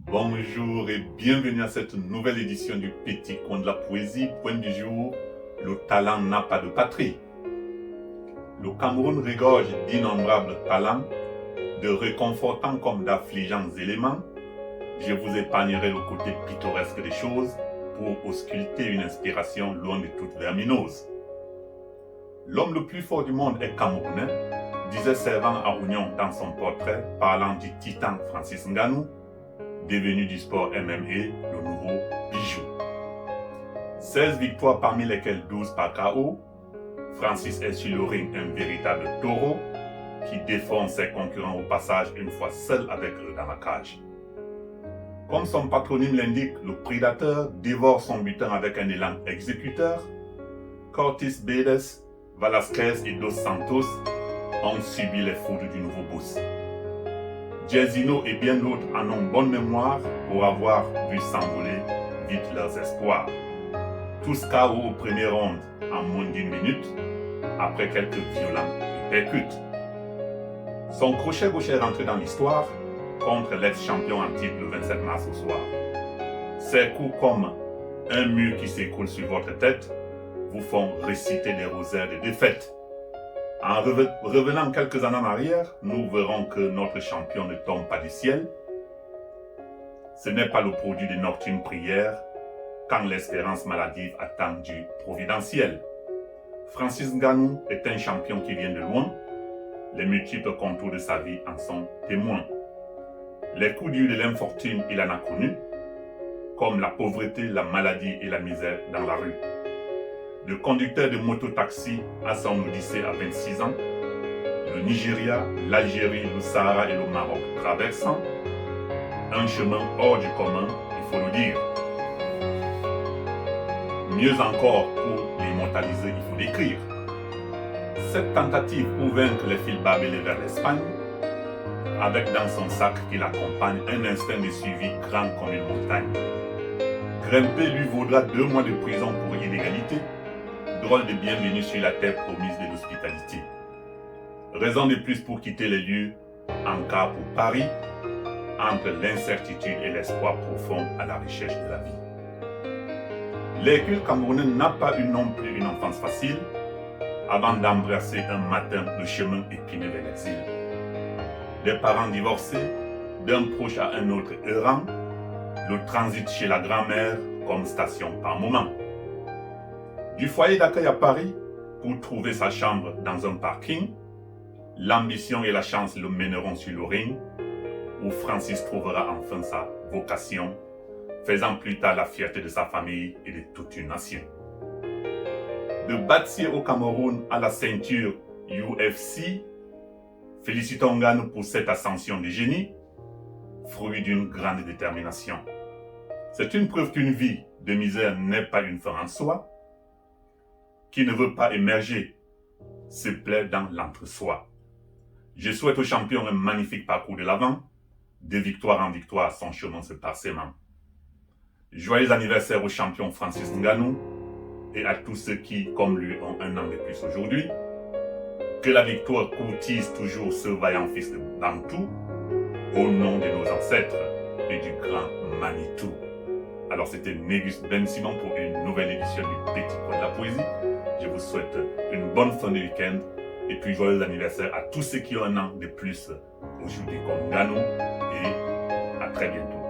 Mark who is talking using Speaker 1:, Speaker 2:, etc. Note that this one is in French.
Speaker 1: Bonjour et bienvenue à cette nouvelle édition du Petit Coin de la Poésie. Point du jour, le talent n'a pas de patrie. Le Cameroun regorge d'innombrables talents, de réconfortants comme d'affligeants éléments. Je vous épargnerai le côté pittoresque des choses pour ausculter une inspiration loin de toute verminose. L'homme le plus fort du monde est camerounais, disait Servan Aounion dans son portrait parlant du titan Francis Ngannou, devenu du sport MMA le nouveau bijou. 16 victoires parmi lesquelles 12 par KO, Francis est sur le ring un véritable taureau qui défonce ses concurrents au passage une fois seul avec eux dans la cage. Comme son patronyme l'indique, le prédateur dévore son butin avec un élan exécuteur. Curtis Bedes, Velasquez et Dos Santos ont subi les foudres du nouveau boss. Jezino et bien d'autres en ont bonne mémoire pour avoir vu s'envoler vite leurs espoirs. Tous KO au premier round en moins d'une minute, après quelques violents uppercuts. Son crochet gauche est rentré dans l'histoire contre l'ex-champion en titre le 27 mars au soir. Ces coups comme un mur qui s'écoule sur votre tête vous font réciter des rosaires de défaites. En revenant quelques années en arrière, nous verrons que notre champion ne tombe pas du ciel. Ce n'est pas le produit de nocturnes prières quand l'espérance maladive attend du providentiel. Francis Ngannou est un champion qui vient de loin. Les multiples contours de sa vie en sont témoins. Les coups durs de l'infortune, il en a connu, comme la pauvreté, la maladie et la misère dans la rue. De conducteur de moto-taxi à son odyssée à 26 ans, le Nigeria, l'Algérie, le Sahara et le Maroc traversant, un chemin hors du commun, il faut le dire. Mieux encore, pour l'immortaliser, il faut l'écrire. Cette tentative pour vaincre les fils barbelés vers l'Espagne, avec dans son sac qui l'accompagne un instinct de suivi grand comme une montagne. Grimper lui vaudra 2 mois de prison pour illégalité, drôle de bienvenue sur la terre promise de l'hospitalité. Raison de plus pour quitter les lieux en cas pour Paris, entre l'incertitude et l'espoir profond à la recherche de la vie. L'Hercule camerounais n'a pas eu non plus une enfance facile avant d'embrasser un matin le chemin épineux vers l'exil. Des parents divorcés, d'un proche à un autre errant, le transit chez la grand-mère comme station par moment. Du foyer d'accueil à Paris pour trouver sa chambre dans un parking, l'ambition et la chance le mèneront sur le ring, où Francis trouvera enfin sa vocation, faisant plus tard la fierté de sa famille et de toute une nation. De Batsié au Cameroun à la ceinture UFC, félicitons Ngannou pour cette ascension de génie, fruit d'une grande détermination. C'est une preuve qu'une vie de misère n'est pas une fin en soi, qui ne veut pas émerger, se plaît dans l'entre-soi. Je souhaite au champion un magnifique parcours de l'avant, de victoire en victoire, son chemin se parsemant. Joyeux anniversaire au champion Francis Ngannou et à tous ceux qui, comme lui, ont un an de plus aujourd'hui. Que la victoire courtise toujours ce vaillant fils de Bantou, au nom de nos ancêtres et du grand Manitou. Alors c'était Négus Ben Simon pour une nouvelle édition du Petit Coin de la Poésie. Je vous souhaite une bonne fin de week-end et puis joyeux anniversaire à tous ceux qui ont un an de plus aujourd'hui comme Ngannou et à très bientôt.